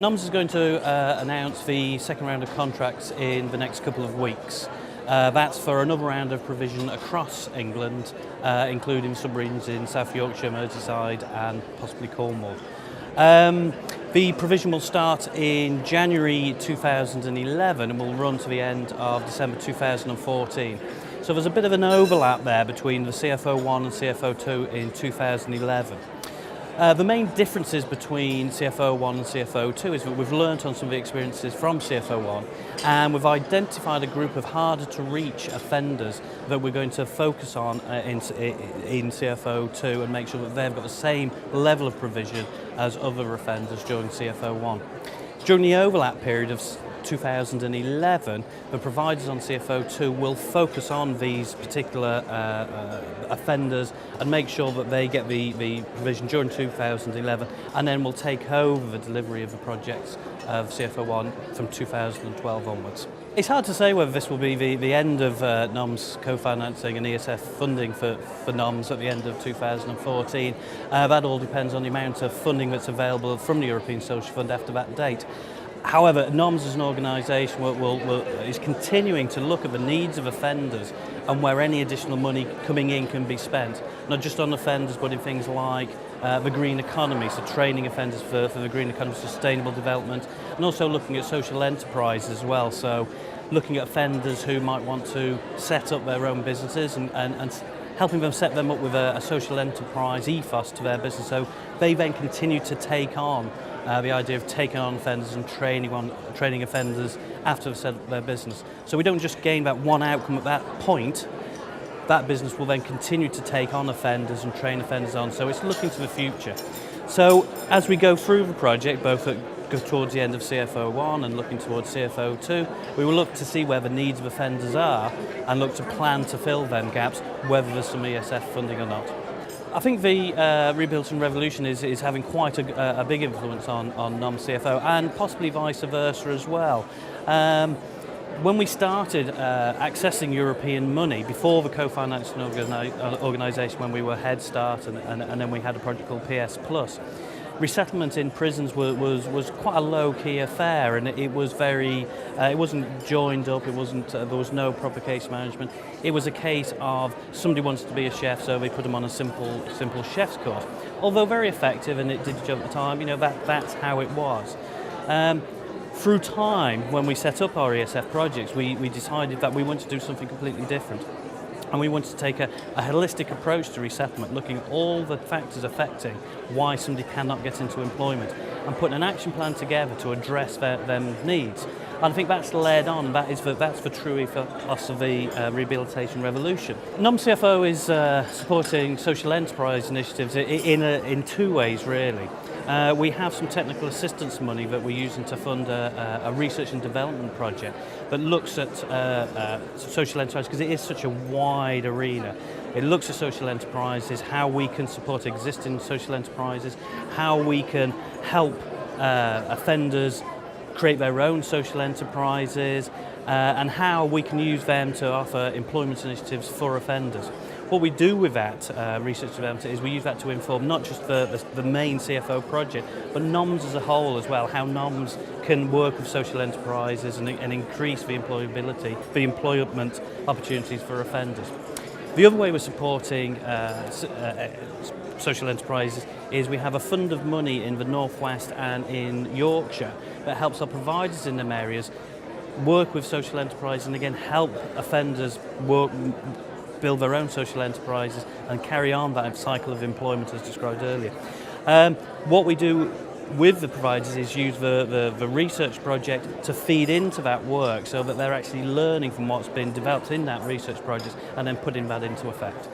NOMS is going to announce the second round of contracts in the next couple of weeks. That's for another round of provision across England, including submarines in South Yorkshire, Merseyside and possibly Cornwall. The provision will start in January 2011 and will run to the end of December 2014. So there's a bit of an overlap there between the CFO1 and CFO2 in 2011. The main differences between CFO1 and CFO2 is that we've learnt on some of the experiences from CFO1 and we've identified a group of harder to reach offenders that we're going to focus on in CFO2 and make sure that they've got the same level of provision as other offenders during CFO1. During the overlap period of 2011, the providers on CFO2 will focus on these particular offenders and make sure that they get the provision during 2011, and then we'll take over the delivery of the projects of CFO1 from 2012 onwards. It's hard to say whether this will be the end of NOMS co-financing and ESF funding for NOMS at the end of 2014. That all depends on the amount of funding that's available from the European Social Fund after that date. However, NOMS as an organisation is continuing to look at the needs of offenders and where any additional money coming in can be spent, not just on offenders but in things like the green economy, so training offenders for the green economy, sustainable development, and also looking at social enterprise as well, so looking at offenders who might want to set up their own businesses and helping them set them up with a social enterprise ethos to their business, so they then continue to take on the idea of taking on offenders and training offenders after they've set up their business. So we don't just gain that one outcome at that point. That business will then continue to take on offenders and train offenders on, so it's looking to the future. So as we go through the project, both go towards the end of CFO1 and looking towards CFO2, we will look to see where the needs of offenders are and look to plan to fill them gaps, whether there's some ESF funding or not. I think the Rebuilding Revolution is having quite a big influence on NOMS CFO and possibly vice versa as well. When we started accessing European money before the co-financing organisation, when we were Head Start and then we had a project called PS Plus, resettlement in prisons was quite a low-key affair, and it was it wasn't joined up, there was no proper case management. It was a case of somebody wanted to be a chef, so they put them on a simple chef's course. Although very effective, and it did jump the time, that's how it was. Through time, when we set up our ESF projects, we decided that we wanted to do something completely different. And we wanted to take a holistic approach to resettlement, looking at all the factors affecting why somebody cannot get into employment and putting an action plan together to address their needs. And I think that's led on, that's the true ethos of the Rehabilitation Revolution. NOMS CFO is supporting social enterprise initiatives in two ways, really. We have some technical assistance money that we're using to fund a research and development project that looks at social enterprise, because it is such a wide arena. It looks at social enterprises, how we can support existing social enterprises, how we can help offenders create their own social enterprises, and how we can use them to offer employment initiatives for offenders. What we do with that research development is we use that to inform not just the main CFO project, but NOMS as a whole as well, how NOMS can work with social enterprises and increase the employability, the employment opportunities for offenders. The other way we're supporting social enterprises is we have a fund of money in the Northwest and in Yorkshire that helps our providers in them areas work with social enterprises and again help offenders build their own social enterprises and carry on that cycle of employment as described earlier. What we do with the providers is use the research project to feed into that work so that they're actually learning from what's been developed in that research project and then putting that into effect.